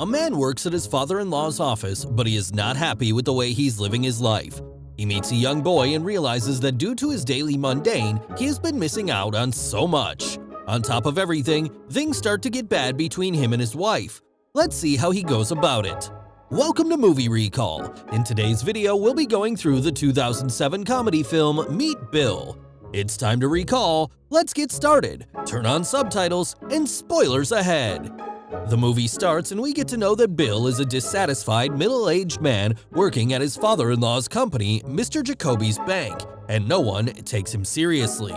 A man works at his father-in-law's office, but he is not happy with the way he's living his life. He meets a young boy and realizes that due to his daily mundane, he has been missing out on so much. On top of everything, things start to get bad between him and his wife. Let's see how he goes about it. Welcome to Movie Recall. In today's video, we'll be going through the 2007 comedy film Meet Bill. It's time to recall. Let's get started. Turn on subtitles and spoilers ahead. The movie starts and we get to know that Bill is a dissatisfied middle-aged man working at his father-in-law's company, Mr. Jacoby's bank, and no one takes him seriously.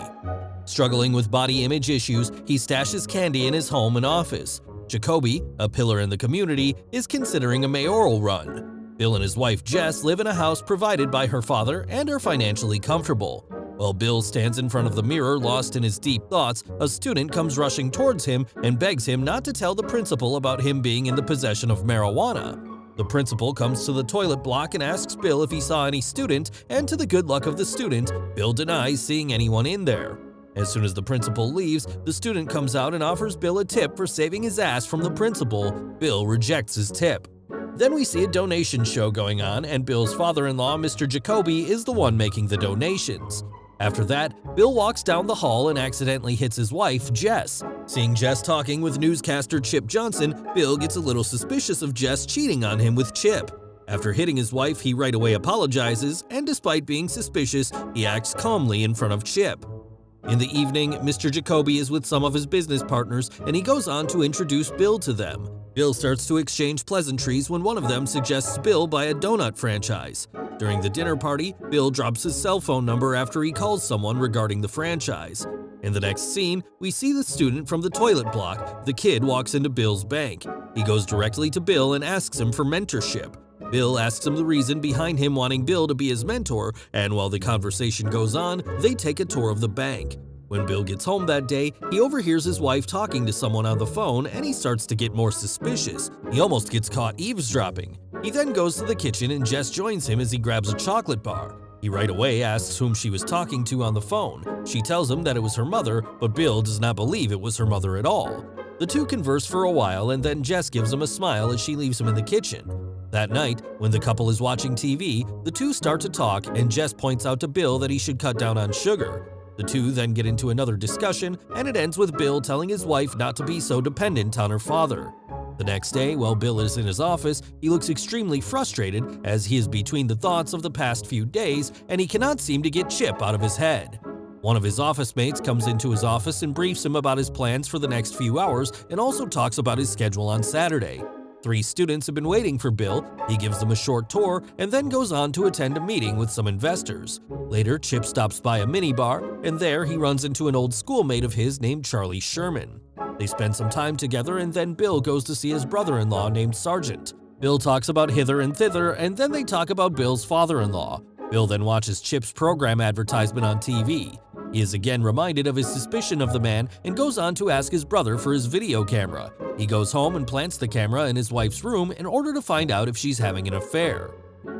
Struggling with body image issues, he stashes candy in his home and office. Jacoby, a pillar in the community, is considering a mayoral run. Bill and his wife Jess live in a house provided by her father and are financially comfortable. While Bill stands in front of the mirror lost in his deep thoughts, a student comes rushing towards him and begs him not to tell the principal about him being in the possession of marijuana. The principal comes to the toilet block and asks Bill if he saw any student, and to the good luck of the student, Bill denies seeing anyone in there. As soon as the principal leaves, the student comes out and offers Bill a tip for saving his ass from the principal. Bill rejects his tip. Then we see a donation show going on, and Bill's father-in-law, Mr. Jacoby, is the one making the donations. After that, Bill walks down the hall and accidentally hits his wife, Jess. Seeing Jess talking with newscaster Chip Johnson, Bill gets a little suspicious of Jess cheating on him with Chip. After hitting his wife, he right away apologizes, and despite being suspicious, he acts calmly in front of Chip. In the evening, Mr. Jacoby is with some of his business partners, and he goes on to introduce Bill to them. Bill starts to exchange pleasantries when one of them suggests Bill buy a donut franchise. During the dinner party, Bill drops his cell phone number after he calls someone regarding the franchise. In the next scene, we see the student from the toilet block. The kid walks into Bill's bank. He goes directly to Bill and asks him for mentorship. Bill asks him the reason behind him wanting Bill to be his mentor, and while the conversation goes on, they take a tour of the bank. When Bill gets home that day, he overhears his wife talking to someone on the phone and he starts to get more suspicious. He almost gets caught eavesdropping. He then goes to the kitchen and Jess joins him as he grabs a chocolate bar. He right away asks whom she was talking to on the phone. She tells him that it was her mother, but Bill does not believe it was her mother at all. The two converse for a while and then Jess gives him a smile as she leaves him in the kitchen. That night, when the couple is watching TV, the two start to talk and Jess points out to Bill that he should cut down on sugar. The two then get into another discussion, and it ends with Bill telling his wife not to be so dependent on her father. The next day, while Bill is in his office, he looks extremely frustrated as he is between the thoughts of the past few days and he cannot seem to get Chip out of his head. One of his office mates comes into his office and briefs him about his plans for the next few hours and also talks about his schedule on Saturday. 3 students have been waiting for Bill. He gives them a short tour and then goes on to attend a meeting with some investors. Later, Chip stops by a minibar, and there he runs into an old schoolmate of his named Charlie Sherman. They spend some time together and then Bill goes to see his brother-in-law named Sargent. Bill talks about hither and thither and then they talk about Bill's father-in-law. Bill then watches Chip's program advertisement on TV. He is again reminded of his suspicion of the man and goes on to ask his brother for his video camera. He goes home and plants the camera in his wife's room in order to find out if she's having an affair.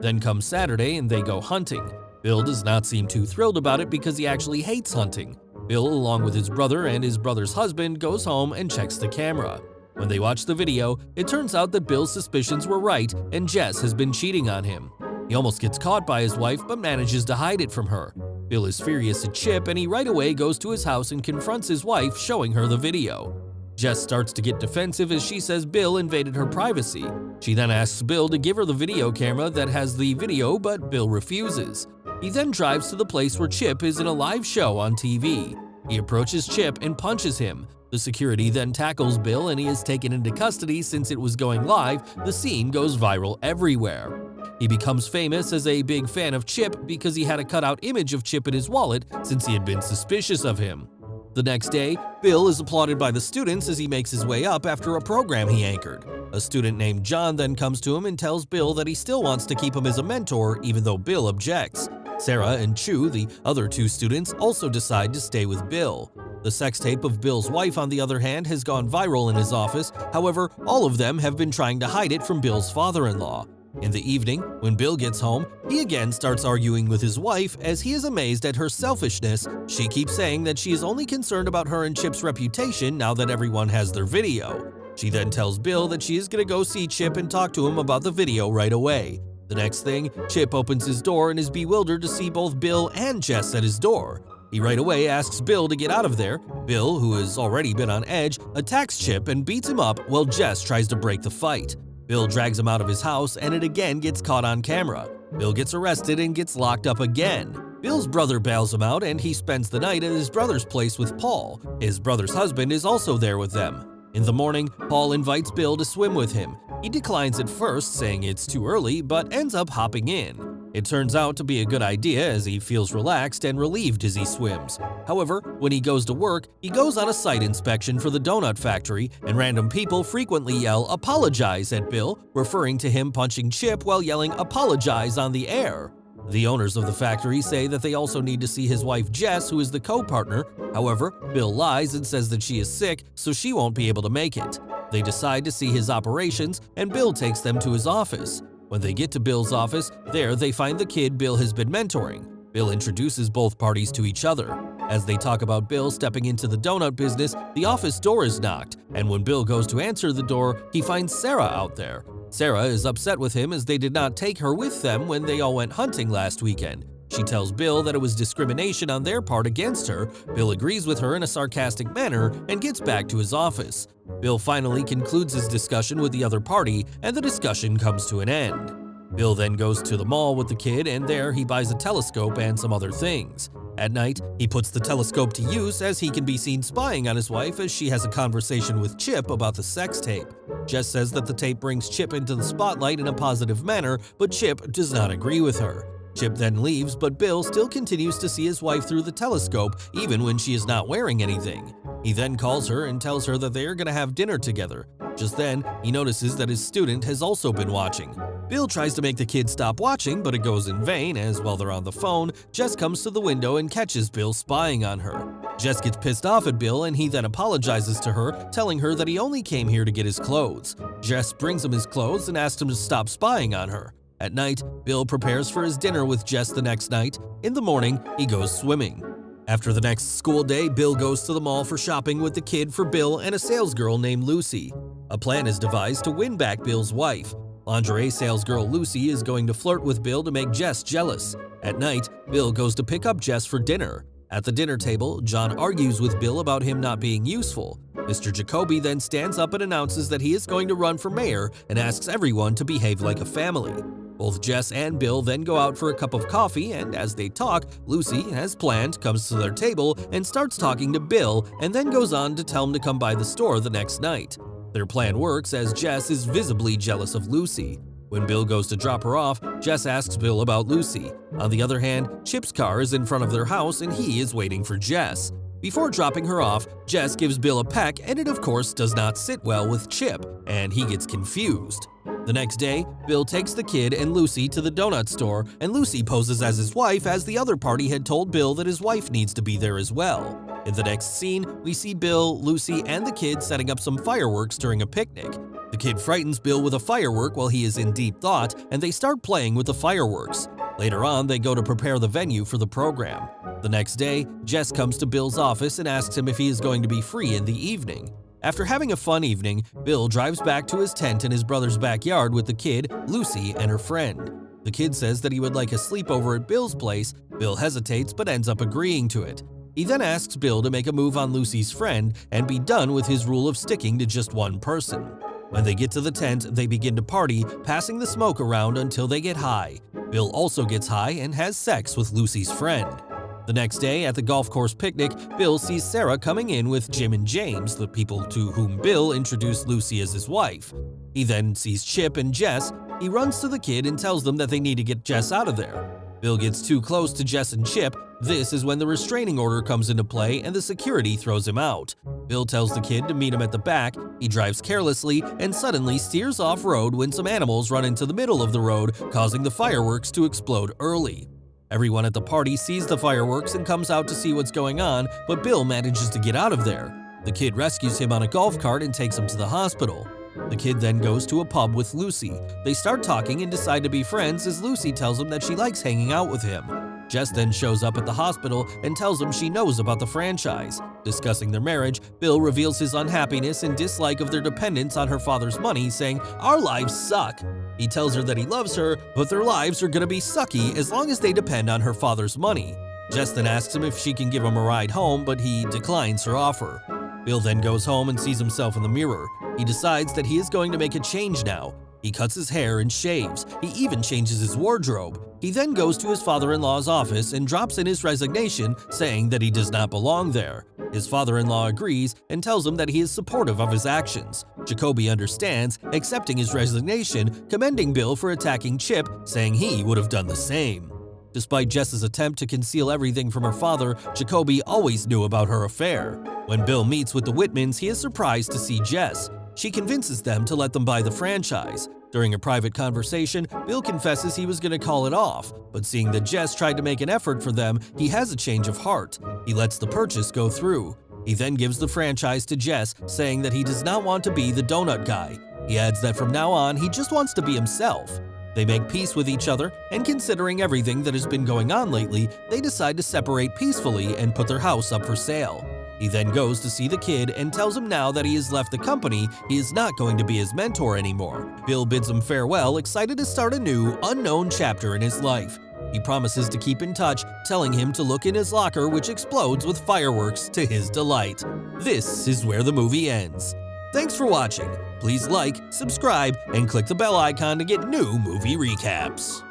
Then comes Saturday and they go hunting. Bill does not seem too thrilled about it because he actually hates hunting. Bill, along with his brother and his brother's husband, goes home and checks the camera. When they watch the video, it turns out that Bill's suspicions were right and Jess has been cheating on him. He almost gets caught by his wife but manages to hide it from her. Bill is furious at Chip and he right away goes to his house and confronts his wife, showing her the video. Jess starts to get defensive as she says Bill invaded her privacy. She then asks Bill to give her the video camera that has the video, but Bill refuses. He then drives to the place where Chip is in a live show on TV. He approaches Chip and punches him. The security then tackles Bill and he is taken into custody since it was going live. The scene goes viral everywhere. He becomes famous as a big fan of Chip because he had a cutout image of Chip in his wallet since he had been suspicious of him. The next day, Bill is applauded by the students as he makes his way up after a program he anchored. A student named John then comes to him and tells Bill that he still wants to keep him as a mentor even though Bill objects. Sarah and Chu, the other 2 students, also decide to stay with Bill. The sex tape of Bill's wife, on the other hand, has gone viral in his office. However, all of them have been trying to hide it from Bill's father-in-law. In the evening, when Bill gets home, he again starts arguing with his wife as he is amazed at her selfishness. She keeps saying that she is only concerned about her and Chip's reputation now that everyone has their video. She then tells Bill that she is going to go see Chip and talk to him about the video right away. The next thing, Chip opens his door and is bewildered to see both Bill and Jess at his door. He right away asks Bill to get out of there. Bill, who has already been on edge, attacks Chip and beats him up while Jess tries to break the fight. Bill drags him out of his house and it again gets caught on camera. Bill gets arrested and gets locked up again. Bill's brother bails him out and he spends the night at his brother's place with Paul. His brother's husband is also there with them. In the morning, Paul invites Bill to swim with him. He declines at first, saying it's too early, but ends up hopping in. It turns out to be a good idea as he feels relaxed and relieved as he swims. However, when he goes to work, he goes on a site inspection for the donut factory, and random people frequently yell "apologize" at Bill, referring to him punching Chip while yelling "apologize" on the air. The owners of the factory say that they also need to see his wife Jess, who is the co-partner. However, Bill lies and says that she is sick, so she won't be able to make it. They decide to see his operations, and Bill takes them to his office. When they get to Bill's office, there they find the kid Bill has been mentoring. Bill introduces both parties to each other. As they talk about Bill stepping into the donut business, the office door is knocked, and when Bill goes to answer the door, he finds Sarah out there. Sarah is upset with him as they did not take her with them when they all went hunting last weekend. She tells Bill that it was discrimination on their part against her. Bill agrees with her in a sarcastic manner and gets back to his office. Bill finally concludes his discussion with the other party and the discussion comes to an end. Bill then goes to the mall with the kid and there he buys a telescope and some other things. At night, he puts the telescope to use as he can be seen spying on his wife as she has a conversation with Chip about the sex tape. Jess says that the tape brings Chip into the spotlight in a positive manner, but Chip does not agree with her. Chip then leaves, but Bill still continues to see his wife through the telescope even when she is not wearing anything. He then calls her and tells her that they are going to have dinner together. Just then, he notices that his student has also been watching. Bill tries to make the kid stop watching, but it goes in vain as while they're on the phone, Jess comes to the window and catches Bill spying on her. Jess gets pissed off at Bill and he then apologizes to her, telling her that he only came here to get his clothes. Jess brings him his clothes and asks him to stop spying on her. At night, Bill prepares for his dinner with Jess the next night. In the morning, he goes swimming. After the next school day, Bill goes to the mall for shopping with the kid for Bill and a salesgirl named Lucy. A plan is devised to win back Bill's wife. Lingerie salesgirl Lucy is going to flirt with Bill to make Jess jealous. At night, Bill goes to pick up Jess for dinner. At the dinner table, John argues with Bill about him not being useful. Mr. Jacoby then stands up and announces that he is going to run for mayor and asks everyone to behave like a family. Both Jess and Bill then go out for a cup of coffee, and as they talk, Lucy, as planned, comes to their table and starts talking to Bill and then goes on to tell him to come by the store the next night. Their plan works as Jess is visibly jealous of Lucy. When Bill goes to drop her off, Jess asks Bill about Lucy. On the other hand, Chip's car is in front of their house and he is waiting for Jess. Before dropping her off, Jess gives Bill a peck and it of course does not sit well with Chip, and he gets confused. The next day, Bill takes the kid and Lucy to the donut store, and Lucy poses as his wife as the other party had told Bill that his wife needs to be there as well. In the next scene, we see Bill, Lucy, and the kid setting up some fireworks during a picnic. The kid frightens Bill with a firework while he is in deep thought, and they start playing with the fireworks. Later on, they go to prepare the venue for the program. The next day, Jess comes to Bill's office and asks him if he is going to be free in the evening. After having a fun evening, Bill drives back to his tent in his brother's backyard with the kid, Lucy, and her friend. The kid says that he would like a sleepover at Bill's place. Bill hesitates but ends up agreeing to it. He then asks Bill to make a move on Lucy's friend and be done with his rule of sticking to just one person. When they get to the tent, they begin to party, passing the smoke around until they get high. Bill also gets high and has sex with Lucy's friend. The next day, at the golf course picnic, Bill sees Sarah coming in with Jim and James, the people to whom Bill introduced Lucy as his wife. He then sees Chip and Jess. He runs to the kid and tells them that they need to get Jess out of there. Bill gets too close to Jess and Chip. This is when the restraining order comes into play and the security throws him out. Bill tells the kid to meet him at the back. He drives carelessly and suddenly steers off-road when some animals run into the middle of the road, causing the fireworks to explode early. Everyone at the party sees the fireworks and comes out to see what's going on, but Bill manages to get out of there. The kid rescues him on a golf cart and takes him to the hospital. The kid then goes to a pub with Lucy. They start talking and decide to be friends as Lucy tells him that she likes hanging out with him. Jess then shows up at the hospital and tells him she knows about the franchise. Discussing their marriage, Bill reveals his unhappiness and dislike of their dependence on her father's money, saying, "Our lives suck." He tells her that he loves her, but their lives are gonna be sucky as long as they depend on her father's money. Jess then asks him if she can give him a ride home, but he declines her offer. Bill then goes home and sees himself in the mirror. He decides that he is going to make a change now. He cuts his hair and shaves. He even changes his wardrobe. He then goes to his father-in-law's office and drops in his resignation, saying that he does not belong there. His father-in-law agrees and tells him that he is supportive of his actions. Jacoby understands, accepting his resignation, commending Bill for attacking Chip, saying he would have done the same. Despite Jess's attempt to conceal everything from her father, Jacoby always knew about her affair. When Bill meets with the Whitmans, he is surprised to see Jess. She convinces them to let them buy the franchise. During a private conversation, Bill confesses he was going to call it off, but seeing that Jess tried to make an effort for them, he has a change of heart. He lets the purchase go through. He then gives the franchise to Jess, saying that he does not want to be the donut guy. He adds that from now on, he just wants to be himself. They make peace with each other, and considering everything that has been going on lately, they decide to separate peacefully and put their house up for sale. He then goes to see the kid and tells him now that he has left the company, he is not going to be his mentor anymore. Bill bids him farewell, excited to start a new, unknown chapter in his life. He promises to keep in touch, telling him to look in his locker, which explodes with fireworks to his delight. This is where the movie ends. Thanks for watching. Please like, subscribe, and click the bell icon to get new movie recaps.